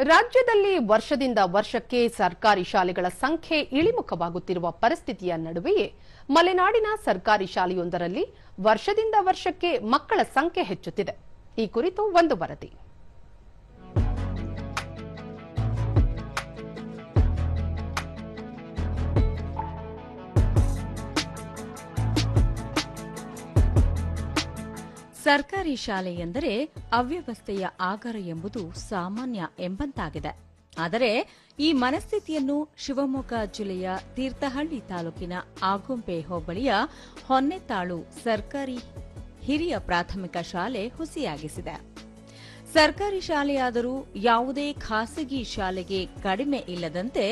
ರಾಜ್ಯದಲ್ಲಿ ವರ್ಷದಿಂದ ವರ್ಷಕ್ಕೆ ಸರ್ಕಾರಿ ಶಾಲೆಗಳ ಸಂಖ್ಯೆ ಇಳಿಮುಖವಾಗುತ್ತಿರುವ ಪರಿಸ್ಥಿತಿಯ ನಡುವೆಯೇ ಮಲೆನಾಡಿನ ಸರ್ಕಾರಿ ಶಾಲೆಯೊಂದರಲ್ಲಿ ವರ್ಷದಿಂದ ವರ್ಷಕ್ಕೆ ಮಕ್ಕಳ ಸಂಖ್ಯೆ ಹೆಚ್ಚುತ್ತಿದೆ. ಈ ಕುರಿತು ಒಂದು ವರದಿ. ಸರ್ಕಾರಿ ಶಾಲೆ ಎಂದರೆ ಅವ್ಯವಸ್ಥೆಯ ಆಗರ ಎಂಬುದು ಸಾಮಾನ್ಯ ಎಂಬಂತಾಗಿದೆ. ಆದರೆ ಈ ಮನಸ್ಥಿತಿಯನ್ನು ಶಿವಮೊಗ್ಗ ಜಿಲ್ಲೆಯ ತೀರ್ಥಹಳ್ಳಿ ತಾಲೂಕಿನ ಆಗುಂಬೆ ಹೋಬಳಿಯ ಹೊನ್ನೆತಾಳು ಸರ್ಕಾರಿ ಹಿರಿಯ ಪ್ರಾಥಮಿಕ ಶಾಲೆ ಹುಸಿಯಾಗಿಸಿದೆ. ಸರ್ಕಾರಿ ಶಾಲೆಯಾದರೂ ಯಾವುದೇ ಖಾಸಗಿ ಶಾಲೆಗೆ ಕಡಿಮೆ ಇಲ್ಲದಂತೆ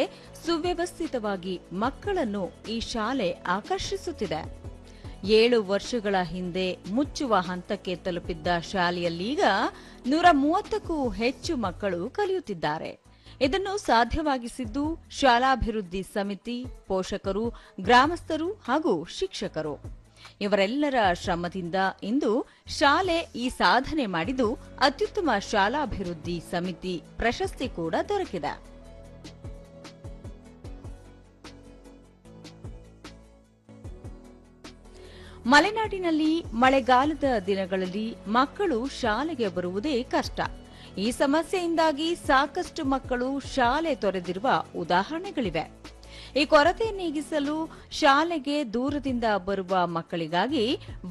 ಸುವ್ಯವಸ್ಥಿತವಾಗಿ ಮಕ್ಕಳನ್ನು ಈ ಶಾಲೆ ಆಕರ್ಷಿಸುತ್ತಿದೆ. 7 ವರ್ಷಗಳ ಹಿಂದೆ ಮುಚ್ಚುವ ಹಂತಕ್ಕೆ ತಲುಪಿದ್ದ ಶಾಲೆಯಲ್ಲೀಗ 130ಕ್ಕೂ ಹೆಚ್ಚು ಮಕ್ಕಳು ಕಲಿಯುತ್ತಿದ್ದಾರೆ. ಇದನ್ನು ಸಾಧ್ಯವಾಗಿಸಿದ್ದು ಶಾಲಾಭಿವೃದ್ಧಿ ಸಮಿತಿ, ಪೋಷಕರು, ಗ್ರಾಮಸ್ಥರು ಹಾಗೂ ಶಿಕ್ಷಕರು. ಇವರೆಲ್ಲರ ಶ್ರಮದಿಂದ ಇಂದು ಶಾಲೆ ಈ ಸಾಧನೆ ಮಾಡಿದ್ದು ಅತ್ಯುತ್ತಮ ಶಾಲಾಭಿವೃದ್ಧಿ ಸಮಿತಿ ಪ್ರಶಸ್ತಿ ಕೂಡ ದೊರಕಿದೆ. ಮಲೆನಾಡಿನಲ್ಲಿ ಮಳೆಗಾಲದ ದಿನಗಳಲ್ಲಿ ಮಕ್ಕಳು ಶಾಲೆಗೆ ಬರುವುದೇ ಕಷ್ಟ. ಈ ಸಮಸ್ಯೆಯಿಂದಾಗಿ ಸಾಕಷ್ಟು ಮಕ್ಕಳು ಶಾಲೆ ತೊರೆದಿರುವ ಉದಾಹರಣೆಗಳಿವೆ. ಈ ಕೊರತೆ ನೀಗಿಸಲು ಶಾಲೆಗೆ ದೂರದಿಂದ ಬರುವ ಮಕ್ಕಳಿಗಾಗಿ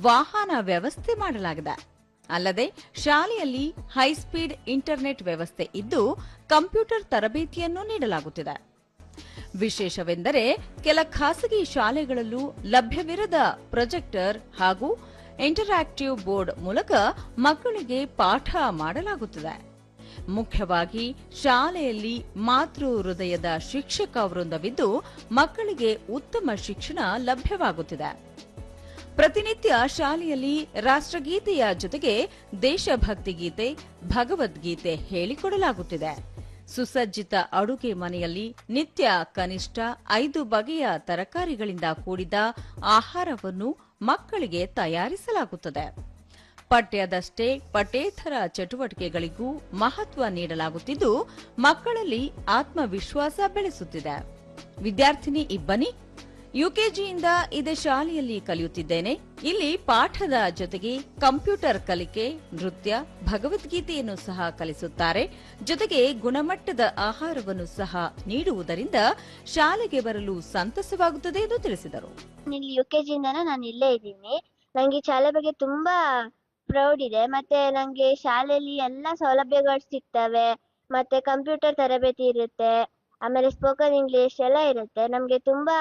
ವಾಹನ ವ್ಯವಸ್ಥೆ ಮಾಡಲಾಗಿದೆ. ಅಲ್ಲದೆ ಶಾಲೆಯಲ್ಲಿ ಹೈಸ್ಪೀಡ್ ಇಂಟರ್ನೆಟ್ ವ್ಯವಸ್ಥೆ ಇದ್ದು ಕಂಪ್ಯೂಟರ್ ತರಬೇತಿಯನ್ನು ನೀಡಲಾಗುತ್ತಿದೆ. ವಿಶೇಷವೆಂದರೆ ಕೆಲ ಖಾಸಗಿ ಶಾಲೆಗಳಲ್ಲೂ ಲಭ್ಯವಿರದ ಪ್ರೊಜೆಕ್ಟರ್ ಹಾಗೂ ಇಂಟರಾಕ್ಟಿವ್ ಬೋರ್ಡ್ ಮೂಲಕ ಮಕ್ಕಳಿಗೆ ಪಾಠ ಮಾಡಲಾಗುತ್ತದೆ. ಮುಖ್ಯವಾಗಿ ಶಾಲೆಯಲ್ಲಿ ಮಾತೃ ಹೃದಯದ ಶಿಕ್ಷಕ ವೃಂದವಿದ್ದು ಮಕ್ಕಳಿಗೆ ಉತ್ತಮ ಶಿಕ್ಷಣ ಲಭ್ಯವಾಗುತ್ತಿದೆ. ಪ್ರತಿನಿತ್ಯ ಶಾಲೆಯಲ್ಲಿ ರಾಷ್ಟ್ರಗೀತೆಯ ಜೊತೆಗೆ ದೇಶಭಕ್ತಿ ಗೀತೆ, ಭಗವದ್ಗೀತೆ ಹೇಳಿಕೊಡಲಾಗುತ್ತಿದೆ. ಸುಸಜ್ಜಿತ ಅಡುಗೆ ಮನೆಯಲ್ಲಿ ನಿತ್ಯ ಕನಿಷ್ಠ 5 ಬಗೆಯ ತರಕಾರಿಗಳಿಂದ ಕೂಡಿದ ಆಹಾರವನ್ನು ಮಕ್ಕಳಿಗೆ ತಯಾರಿಸಲಾಗುತ್ತದೆ. ಪಠ್ಯದಷ್ಟೇ ಪಠ್ಯೇತರ ಚಟುವಟಿಕೆಗಳಿಗೂ ಮಹತ್ವ ನೀಡಲಾಗುತ್ತಿದ್ದು ಮಕ್ಕಳಲ್ಲಿ ಆತ್ಮವಿಶ್ವಾಸ ಬೆಳೆಸುತ್ತಿದೆ. ವಿದ್ಯಾರ್ಥಿನಿ ಇಬ್ಬನಿ ಯುಕೆಜಿಯಿಂದ ಇದೇ ಶಾಲೆಯಲ್ಲಿ ಕಲಿಯುತ್ತಿದ್ದೇನೆ. ಇಲ್ಲಿ ಪಾಠದ ಜೊತೆಗೆ ಕಂಪ್ಯೂಟರ್ ಕಲಿಕೆ, ನೃತ್ಯ, ಭಗವದ್ಗೀತೆಯನ್ನು ಸಹ ಕಲಿಸುತ್ತಾರೆ. ಜೊತೆಗೆ ಗುಣಮಟ್ಟದ ಆಹಾರವನ್ನು ಸಹ ನೀಡುವುದರಿಂದ ಶಾಲೆಗೆ ಬರಲು ಸಂತಸವಾಗುತ್ತದೆ ಎಂದು ತಿಳಿಸಿದರು. ಇಲ್ಲಿ ಯುಕೆಜಿಯಿಂದನೂ ನಾನು ಇಲ್ಲೇ ಇದ್ದೀನಿ. ನಂಗೆ ಶಾಲೆ ಬಗ್ಗೆ ತುಂಬಾ ಪ್ರೌಡ್ ಇದೆ. ಮತ್ತೆ ನಂಗೆ ಶಾಲೆಯಲ್ಲಿ ಎಲ್ಲಾ ಸೌಲಭ್ಯಗಳು ಸಿಗ್ತವೆ. ಮತ್ತೆ ಕಂಪ್ಯೂಟರ್ ತರಬೇತಿ ಇರುತ್ತೆ, ಆಮೇಲೆ ಸ್ಪೋಕನ್ ಇಂಗ್ಲಿಷ್ ಎಲ್ಲ ಇರುತ್ತೆ. ನಮ್ಗೆ ತುಂಬಾ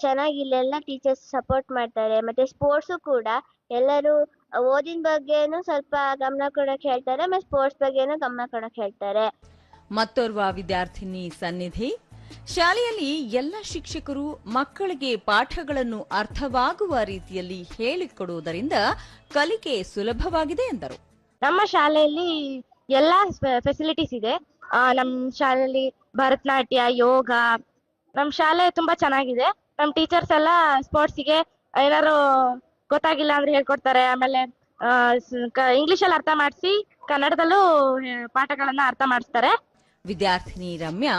ಚೆನ್ನಾಗಿ ಇಲ್ಲೆಲ್ಲ ಟೀಚರ್ಸ್ ಸಪೋರ್ಟ್ ಮಾಡ್ತಾರೆ. ಮತ್ತೆ ಸ್ಪೋರ್ಟ್ಸು ಕೂಡ ಎಲ್ಲರೂ ಓದಿನ ಬಗ್ಗೆನೂ ಸ್ವಲ್ಪ ಗಮನ ಕೊಡಕ್ ಹೇಳ್ತಾರೆ, ಮತ್ತೆ ಸ್ಪೋರ್ಟ್ಸ್ ಬಗ್ಗೆನೂ ಗಮನ ಕೊಡಕ್ ಹೇಳ್ತಾರೆ. ಮತ್ತೋರ್ವ ವಿದ್ಯಾರ್ಥಿನಿ ಸನ್ನಿಧಿ ಶಾಲೆಯಲ್ಲಿ ಎಲ್ಲ ಶಿಕ್ಷಕರು ಮಕ್ಕಳಿಗೆ ಪಾಠಗಳನ್ನು ಅರ್ಥವಾಗುವ ರೀತಿಯಲ್ಲಿ ಹೇಳಿಕೊಡುವುದರಿಂದ ಕಲಿಕೆ ಸುಲಭವಾಗಿದೆ ಎಂದರು. ನಮ್ಮ ಶಾಲೆಯಲ್ಲಿ ಎಲ್ಲಾ ಫೆಸಿಲಿಟೀಸ್ ಇದೆ. ನಮ್ಮ ಶಾಲೆಯಲ್ಲಿ ಭರತನಾಟ್ಯ, ಯೋಗ, ನಮ್ಮ ಶಾಲೆ ತುಂಬಾ ಚೆನ್ನಾಗಿದೆ. ನಮ್ಮ ಟೀಚರ್ಸ್ ಎಲ್ಲ ಸ್ಪೋರ್ಟ್ಸ್ಗೆ ಏನಾದ್ರು ಗೊತ್ತಾಗಿಲ್ಲ ಅಂದ್ರೆ ಹೇಳ್ಕೊಡ್ತಾರೆ. ಆಮೇಲೆ ಇಂಗ್ಲಿಷಲ್ಲಿ ಅರ್ಥ ಮಾಡಿಸಿ ಕನ್ನಡದಲ್ಲೂ ಪಾಠಗಳನ್ನ ಅರ್ಥ ಮಾಡಿಸ್ತಾರೆ. ವಿದ್ಯಾರ್ಥಿನಿ ರಮ್ಯಾ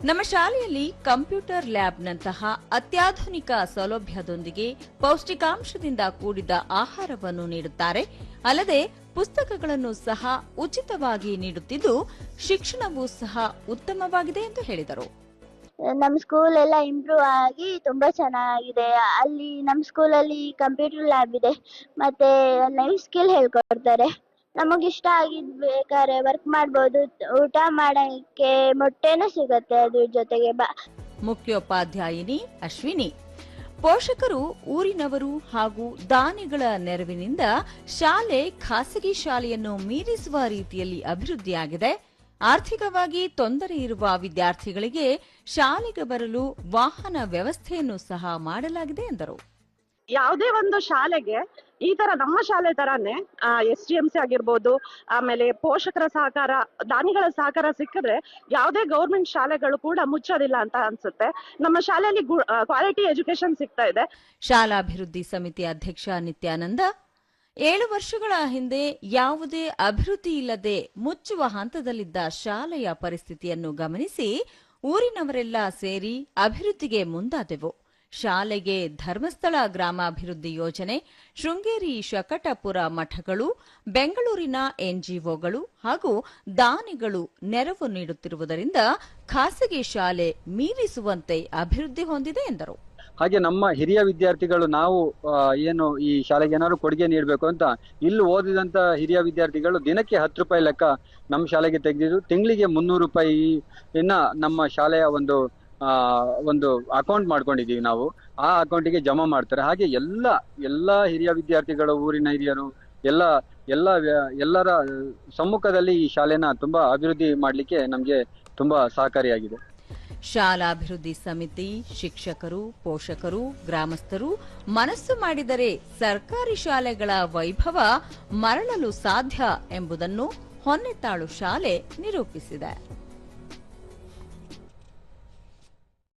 ನಮ್ಮ ಶಾಲೆಯಲ್ಲಿ ಕಂಪ್ಯೂಟರ್ ಲ್ಯಾಬ್ನಂತಹ ಅತ್ಯಾಧುನಿಕ ಸೌಲಭ್ಯದೊಂದಿಗೆ ಪೌಷ್ಟಿಕಾಂಶದಿಂದ ಕೂಡಿದ ಆಹಾರವನ್ನು ನೀಡುತ್ತಾರೆ. ಅಲ್ಲದೆ ಪುಸ್ತಕಗಳನ್ನು ಸಹ ಉಚಿತವಾಗಿ ನೀಡುತ್ತಿದ್ದು ಶಿಕ್ಷಣವೂ ಸಹ ಉತ್ತಮವಾಗಿದೆ ಎಂದು ಹೇಳಿದರು. ನಮ್ಮ ಸ್ಕೂಲ್ ಎಲ್ಲ ಇಂಪ್ರೂವ್ ಆಗಿ ತುಂಬಾ ಚೆನ್ನಾಗಿದೆ. ಅಲ್ಲಿ ನಮ್ಮ ಸ್ಕೂಲಲ್ಲಿ ಕಂಪ್ಯೂಟರ್ ಲ್ಯಾಬ್ ಇದೆ, ಮತ್ತೆ ಲೈಫ್ ಸ್ಕಿಲ್ ಹೇಳ್ಕೊಡ್ತಾರೆ. ನಮಗಿಷ್ಟ ಆಗಿದ್ಬೇಕಾದ್ರೆ ವರ್ಕ್ ಮಾಡ್ಬೋದು. ಊಟ ಮಾಡಕ್ಕೆ ಮೊಟ್ಟೆನೂ ಸಿಗತ್ತೆ ಅದ್ರ ಜೊತೆಗೆ. ಮುಖ್ಯೋಪಾಧ್ಯಾಯಿನಿ ಅಶ್ವಿನಿ ಪೋಷಕರು, ಊರಿನವರು ಹಾಗೂ ದಾನಿಗಳ ನೆರವಿನಿಂದ ಶಾಲೆ ಖಾಸಗಿ ಶಾಲೆಯನ್ನು ಮೀರಿಸುವ ರೀತಿಯಲ್ಲಿ ಅಭಿವೃದ್ಧಿಯಾಗಿದೆ. ಆರ್ಥಿಕವಾಗಿ ತೊಂದರೆ ಇರುವ ವಿದ್ಯಾರ್ಥಿಗಳಿಗೆ ಶಾಲೆಗೆ ಬರಲು ವಾಹನ ವ್ಯವಸ್ಥೆಯನ್ನು ಸಹ ಮಾಡಲಾಗಿದೆ ಎಂದರು. ಯಾವುದೇ ಒಂದು ಶಾಲೆಗೆ ಈ ತರ ನಮ್ಮ ಶಾಲೆ ತರಾನೇ SDMC ಆಗಿರ್ಬೋದು, ಆಮೇಲೆ ಪೋಷಕರ ಸಹಕಾರ, ದಾನಿಗಳ ಸಹಕಾರ ಸಿಕ್ಕಿದ್ರೆ ಯಾವುದೇ ಗೌರ್ಮೆಂಟ್ ಶಾಲೆಗಳು ಕೂಡ ಮುಚ್ಚೋದಿಲ್ಲ ಅಂತ ಅನ್ಸುತ್ತೆ. ನಮ್ಮ ಶಾಲೆಯಲ್ಲಿ ಕ್ವಾಲಿಟಿ ಎಜುಕೇಶನ್ ಸಿಗ್ತಾ ಇದೆ. ಶಾಲಾಭಿವೃದ್ಧಿ ಸಮಿತಿ ಅಧ್ಯಕ್ಷ ನಿತ್ಯಾನಂದ 7 ವರ್ಷಗಳ ಹಿಂದೆ ಯಾವುದೇ ಅಭಿವೃದ್ಧಿ ಇಲ್ಲದೆ ಮುಚ್ಚುವ ಹಂತದಲ್ಲಿದ್ದ ಶಾಲೆಯ ಪರಿಸ್ಥಿತಿಯನ್ನು ಗಮನಿಸಿ ಊರಿನವರೆಲ್ಲ ಸೇರಿ ಅಭಿವೃದ್ಧಿಗೆ ಮುಂದಾದೆವು. ಶಾಲೆಗೆ ಧರ್ಮಸ್ಥಳ ಗ್ರಾಮಾಭಿವೃದ್ಧಿ ಯೋಜನೆ, ಶೃಂಗೇರಿ ಶಕಟಪುರ ಮಠಗಳು, ಬೆಂಗಳೂರಿನ ಎನ್ಜಿಒಗಳು ಹಾಗೂ ದಾನಿಗಳು ನೆರವು ನೀಡುತ್ತಿರುವುದರಿಂದ ಖಾಸಗಿ ಶಾಲೆ ಮೀರಿಸುವಂತೆ ಅಭಿವೃದ್ಧಿ ಹೊಂದಿದೆ ಎಂದರು. ಹಾಗೆ ನಮ್ಮ ಹಿರಿಯ ವಿದ್ಯಾರ್ಥಿಗಳು ನಾವು ಏನು ಈ ಶಾಲೆಗೆ ಏನಾದ್ರು ಕೊಡುಗೆ ನೀಡಬೇಕು ಅಂತ ಇಲ್ಲಿ ಓದಿದಂತ ಹಿರಿಯ ವಿದ್ಯಾರ್ಥಿಗಳು ದಿನಕ್ಕೆ 10 ರೂಪಾಯಿ ಲೆಕ್ಕ ನಮ್ಮ ಶಾಲೆಗೆ ತೆಗೆದಿದ್ದು ತಿಂಗಳಿಗೆ 300 ರೂಪಾಯಿನ ನಮ್ಮ ಶಾಲೆಯ ಒಂದು ಅಕೌಂಟ್ ಮಾಡ್ಕೊಂಡಿದೀವಿ ನಾವು. ಆ ಅಕೌಂಟಿಗೆ ಜಮಾ ಮಾಡ್ತಾರೆ. ಹಾಗೆ ಎಲ್ಲ ಹಿರಿಯ ವಿದ್ಯಾರ್ಥಿಗಳು, ಊರಿನ ಹಿರಿಯರು ಎಲ್ಲರ ಸಮ್ಮುಖದಲ್ಲಿ ಈ ಶಾಲೆನ ತುಂಬಾ ಅಭಿವೃದ್ಧಿ ಮಾಡ್ಲಿಕ್ಕೆ ನಮ್ಗೆ ತುಂಬಾ ಸಹಕಾರಿಯಾಗಿದೆ. ಶಾಲಾಭಿವೃದ್ಧಿ ಸಮಿತಿ, ಶಿಕ್ಷಕರು, ಪೋಷಕರು, ಗ್ರಾಮಸ್ಥರು ಮನಸ್ಸು ಮಾಡಿದರೆ ಸರ್ಕಾರಿ ಶಾಲೆಗಳ ವೈಭವ ಮರಳಲು ಸಾಧ್ಯ ಎಂಬುದನ್ನು ಹೊನ್ನೆತಾಳು ಶಾಲೆ ನಿರೂಪಿಸಿದೆ.